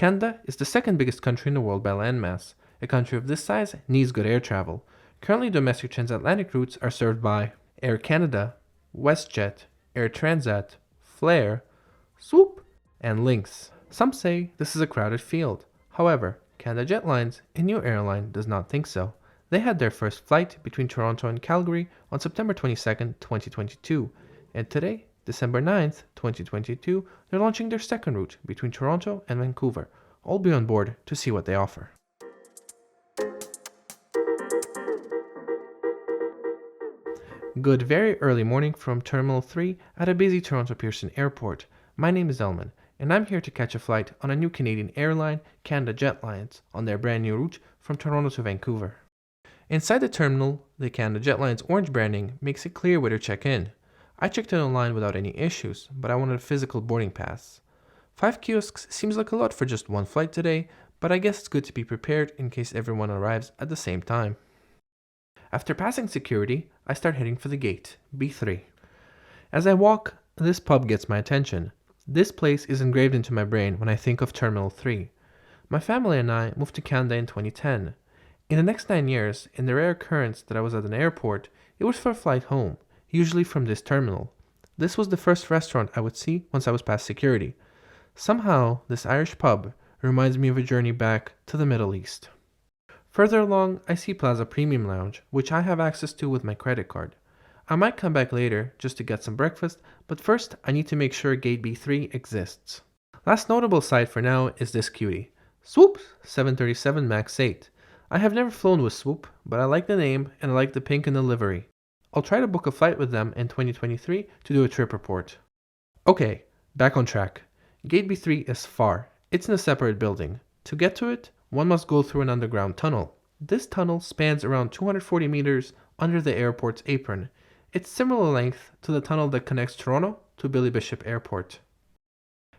Canada is the second biggest country in the world by landmass. A country of this size needs good air travel. Currently, domestic transatlantic routes are served by Air Canada, WestJet, Air Transat, Flair, Swoop, and Lynx. Some say this is a crowded field. However, Canada Jetlines, a new airline, does not think so. They had their first flight between Toronto and Calgary on September 22, 2022, and today, December 9th, 2022, they're launching their second route between Toronto and Vancouver. I'll be on board to see what they offer. Good very early morning from Terminal 3 at a busy Toronto Pearson Airport. My name is Elman, and I'm here to catch a flight on a new Canadian airline, Canada Jetlines, on their brand new route from Toronto to Vancouver. Inside the terminal, the Canada Jetlines orange branding makes it clear where to check in. I checked in online without any issues, but I wanted a physical boarding pass. 5 kiosks seems like a lot for just one flight today, but I guess it's good to be prepared in case everyone arrives at the same time. After passing security, I start heading for the gate, B3. As I walk, this pub gets my attention. This place is engraved into my brain when I think of Terminal 3. My family and I moved to Canada in 2010. In the next 9 years, in the rare occurrence that I was at an airport, it was for a flight home, usually from this terminal. This was the first restaurant I would see once I was past security. Somehow, this Irish pub reminds me of a journey back to the Middle East. Further along, I see Plaza Premium Lounge, which I have access to with my credit card. I might come back later just to get some breakfast, but first I need to make sure Gate B3 exists. Last notable sight for now is this cutie, Swoop 737 MAX 8. I have never flown with Swoop, but I like the name and I like the pink in the livery. I'll try to book a flight with them in 2023 to do a trip report. Okay, back on track. Gate B3 is far. It's in a separate building. To get to it, one must go through an underground tunnel. This tunnel spans around 240 meters under the airport's apron. It's similar length to the tunnel that connects Toronto to Billy Bishop Airport.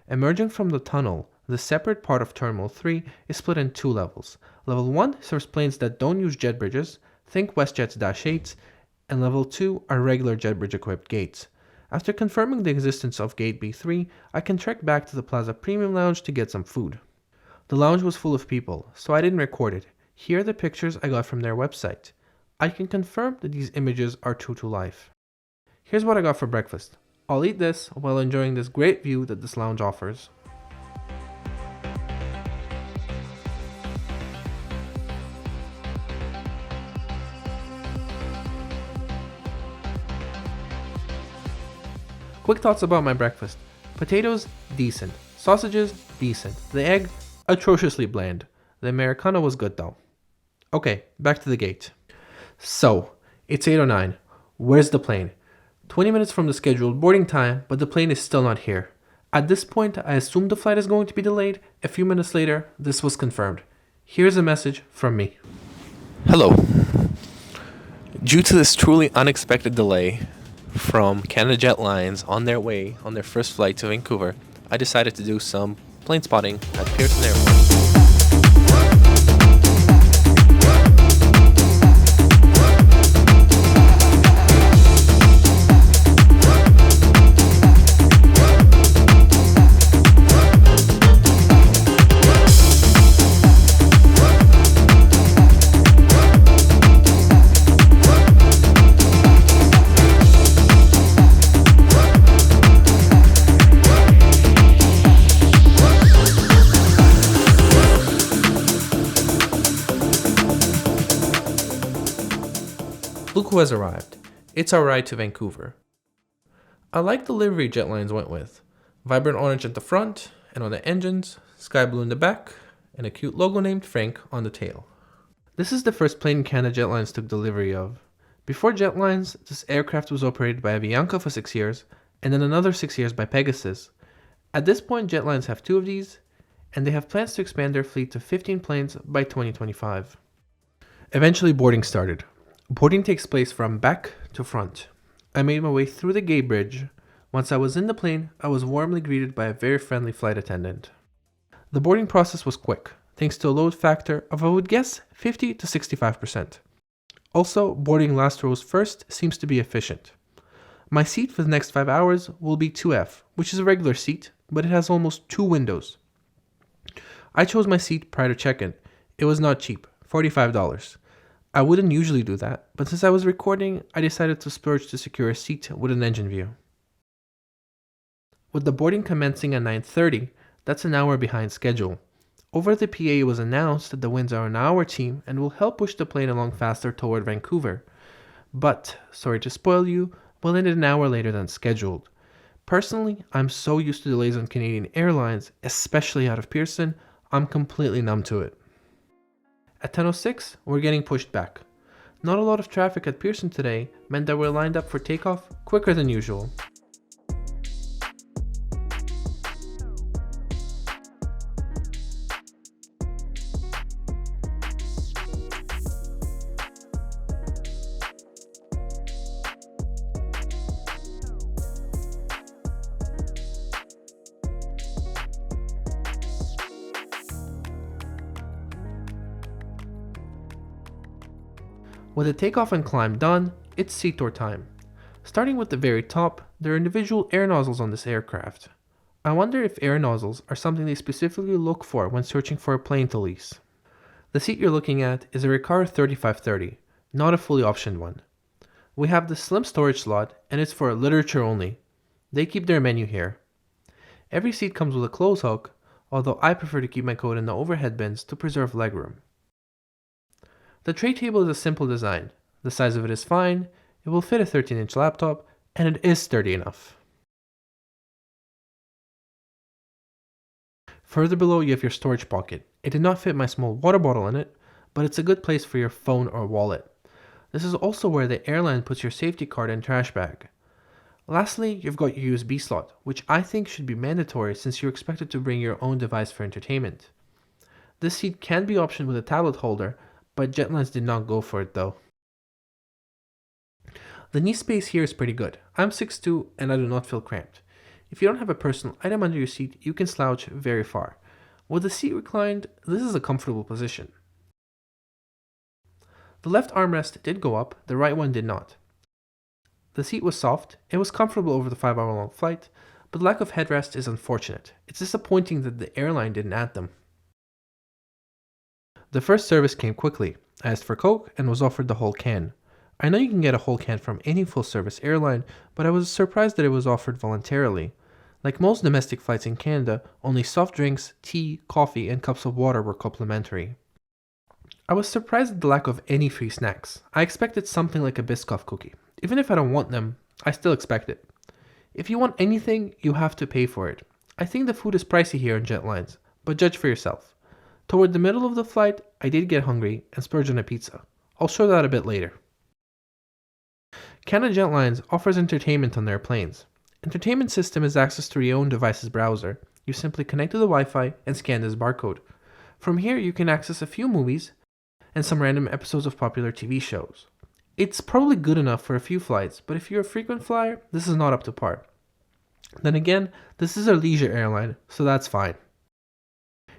Emerging from the tunnel, the separate part of Terminal 3 is split in 2 levels. Level 1 serves planes that don't use jet bridges, think WestJet's Dash 8s, and Level 2 are regular jet bridge equipped gates. After confirming the existence of Gate B3, I can trek back to the Plaza Premium Lounge to get some food. The lounge was full of people, so I didn't record it. Here are the pictures I got from their website. I can confirm that these images are true to life. Here's what I got for breakfast. I'll eat this while enjoying this great view that this lounge offers. Quick thoughts about my breakfast. Potatoes, decent. Sausages, decent. The egg, atrociously bland. The Americano was good though. Okay, back to the gate. So, it's 8:09. Where's the plane? 20 minutes from the scheduled boarding time, but the plane is still not here. At this point, I assume the flight is going to be delayed. A few minutes later, this was confirmed. Here's a message from me. Hello. Due to this truly unexpected delay from Canada Jetlines on their first flight to Vancouver, I decided to do some plane spotting at Pearson Airport. Look who has arrived. It's our ride to Vancouver. I like the livery Jetlines went with. Vibrant orange at the front and on the engines, sky blue in the back, and a cute logo named Frank on the tail. This is the first plane Canada Jetlines took delivery of. Before Jetlines, this aircraft was operated by Avianca for 6 years, and then another 6 years by Pegasus. At this point, Jetlines have 2 of these, and they have plans to expand their fleet to 15 planes by 2025. Eventually, boarding started. Boarding takes place from back to front. I made my way through the gate bridge. Once I was in the plane, I was warmly greeted by a very friendly flight attendant. The boarding process was quick, thanks to a load factor of, I would guess, 50 to 65%. Also, boarding last rows first seems to be efficient. My seat for the next 5 hours will be 2F, which is a regular seat, but it has almost 2 windows. I chose my seat prior to check-in. It was not cheap, $45. I wouldn't usually do that, but since I was recording, I decided to splurge to secure a seat with an engine view. With the boarding commencing at 9:30, that's an hour behind schedule. Over the PA it was announced that the winds are on our team and will help push the plane along faster toward Vancouver. But, sorry to spoil you, we'll end it an hour later than scheduled. Personally, I'm so used to delays on Canadian Airlines, especially out of Pearson, I'm completely numb to it. At 10:06, we're getting pushed back. Not a lot of traffic at Pearson today meant that we're lined up for takeoff quicker than usual. With the takeoff and climb done, it's seat tour time. Starting with the very top, there are individual air nozzles on this aircraft. I wonder if air nozzles are something they specifically look for when searching for a plane to lease. The seat you're looking at is a Recaro 3530, not a fully optioned one. We have the slim storage slot and it's for literature only. They keep their menu here. Every seat comes with a clothes hook, although I prefer to keep my coat in the overhead bins to preserve legroom. The tray table is a simple design. The size of it is fine, it will fit a 13-inch laptop, and it is sturdy enough. Further below you have your storage pocket. It did not fit my small water bottle in it, but it's a good place for your phone or wallet. This is also where the airline puts your safety card and trash bag. Lastly, you've got your USB slot, which I think should be mandatory since you're expected to bring your own device for entertainment. This seat can be optioned with a tablet holder, but Jetlines did not go for it though. The knee space here is pretty good. I'm 6'2" and I do not feel cramped. If you don't have a personal item under your seat, you can slouch very far. With the seat reclined, this is a comfortable position. The left armrest did go up, the right one did not. The seat was soft, it was comfortable over the 5-hour-long flight, but the lack of headrest is unfortunate. It's disappointing that the airline didn't add them. The first service came quickly. I asked for Coke and was offered the whole can. I know you can get a whole can from any full-service airline, but I was surprised that it was offered voluntarily. Like most domestic flights in Canada, only soft drinks, tea, coffee, and cups of water were complimentary. I was surprised at the lack of any free snacks. I expected something like a Biscoff cookie. Even if I don't want them, I still expect it. If you want anything, you have to pay for it. I think the food is pricey here on Jetlines, but judge for yourself. Toward the middle of the flight, I did get hungry and splurged on a pizza. I'll show that a bit later. Canada Jetlines offers entertainment on their planes. Entertainment system is access to your own device's browser. You simply connect to the Wi-Fi and scan this barcode. From here, you can access a few movies and some random episodes of popular TV shows. It's probably good enough for a few flights, but if you're a frequent flyer, this is not up to par. Then again, this is a leisure airline, so that's fine.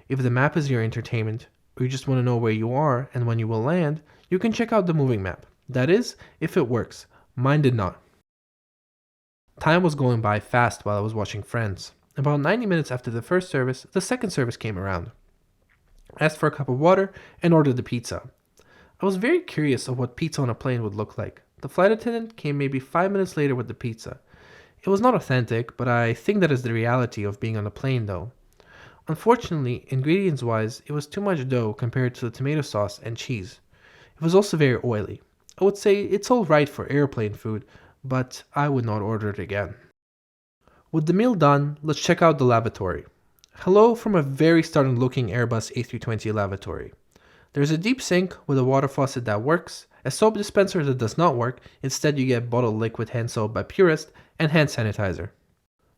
If the map is your entertainment, or you just want to know where you are and when you will land, you can check out the moving map. That is, if it works. Mine did not. Time was going by fast while I was watching Friends. About 90 minutes after the first service, the second service came around. I asked for a cup of water and ordered the pizza. I was very curious of what pizza on a plane would look like. The flight attendant came maybe 5 minutes later with the pizza. It was not authentic, but I think that is the reality of being on a plane though. Unfortunately, ingredients-wise, it was too much dough compared to the tomato sauce and cheese. It was also very oily. I would say it's alright for airplane food, but I would not order it again. With the meal done, let's check out the lavatory. Hello from a very stunning-looking Airbus A320 lavatory. There's a deep sink with a water faucet that works, a soap dispenser that does not work, instead you get bottled liquid hand soap by Purist, and hand sanitizer.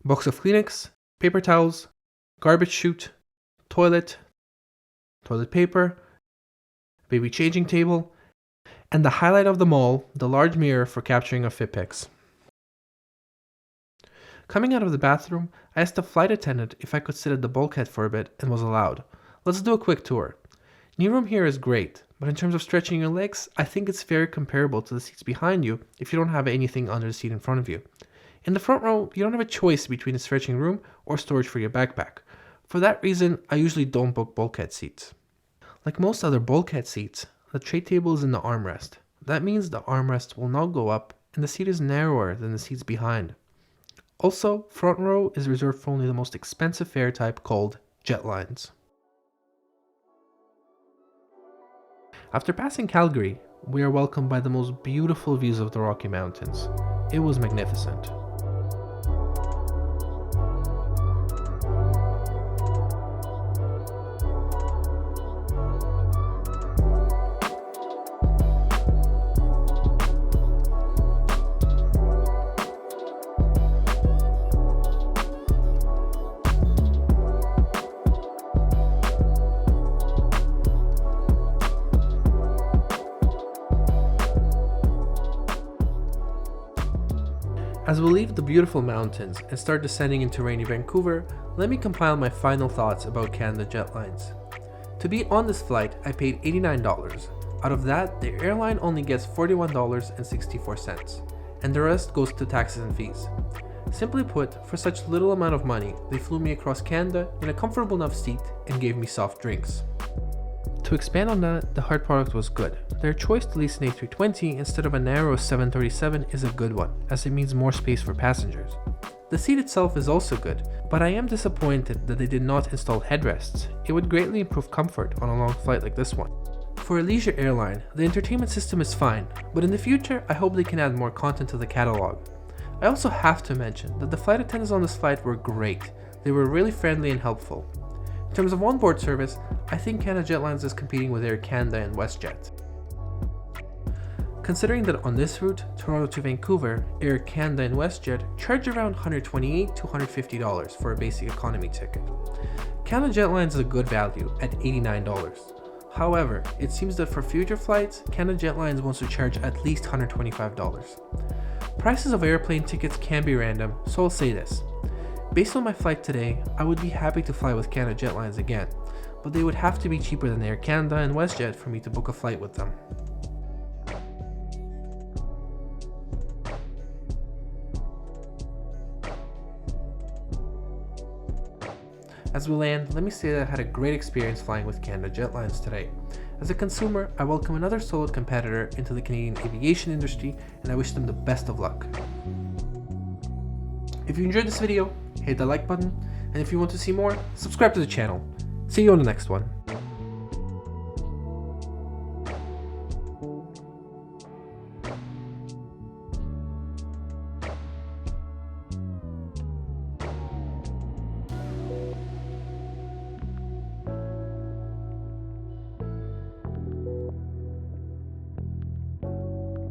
Box of Kleenex, paper towels, garbage chute, toilet paper, baby changing table, and the highlight of them all, the large mirror for capturing of fit pics. Coming out of the bathroom, I asked the flight attendant if I could sit at the bulkhead for a bit and was allowed. Let's do a quick tour. Knee room here is great, but in terms of stretching your legs, I think it's very comparable to the seats behind you if you don't have anything under the seat in front of you. In the front row, you don't have a choice between a stretching room or storage for your backpack. For that reason, I usually don't book bulkhead seats. Like most other bulkhead seats, the tray table is in the armrest. That means the armrest will now go up and the seat is narrower than the seats behind. Also, front row is reserved for only the most expensive fare type called Jetlines. After passing Calgary, we are welcomed by the most beautiful views of the Rocky Mountains. It was magnificent. As we leave the beautiful mountains and start descending into rainy Vancouver, let me compile my final thoughts about Canada Jetlines. To be on this flight, I paid $89. Out of that, the airline only gets $41.64, and the rest goes to taxes and fees. Simply put, for such little amount of money, they flew me across Canada in a comfortable enough seat and gave me soft drinks. To expand on that, the hard product was good. Their choice to lease an A320 instead of a narrow 737 is a good one, as it means more space for passengers. The seat itself is also good, but I am disappointed that they did not install headrests. It would greatly improve comfort on a long flight like this one. For a leisure airline, the entertainment system is fine, but in the future I hope they can add more content to the catalog. I also have to mention that the flight attendants on this flight were great. They were really friendly and helpful. In terms of onboard service, I think Canada Jetlines is competing with Air Canada and WestJet. Considering that on this route, Toronto to Vancouver, Air Canada and WestJet charge around $128 to $150 for a basic economy ticket. Canada Jetlines is a good value at $89. However, it seems that for future flights, Canada Jetlines wants to charge at least $125. Prices of airplane tickets can be random, so I'll say this. Based on my flight today, I would be happy to fly with Canada Jetlines again, but they would have to be cheaper than Air Canada and WestJet for me to book a flight with them. As we land, let me say that I had a great experience flying with Canada Jetlines today. As a consumer, I welcome another solid competitor into the Canadian aviation industry, and I wish them the best of luck. If you enjoyed this video, hit the like button, and if you want to see more, subscribe to the channel. See you on the next one.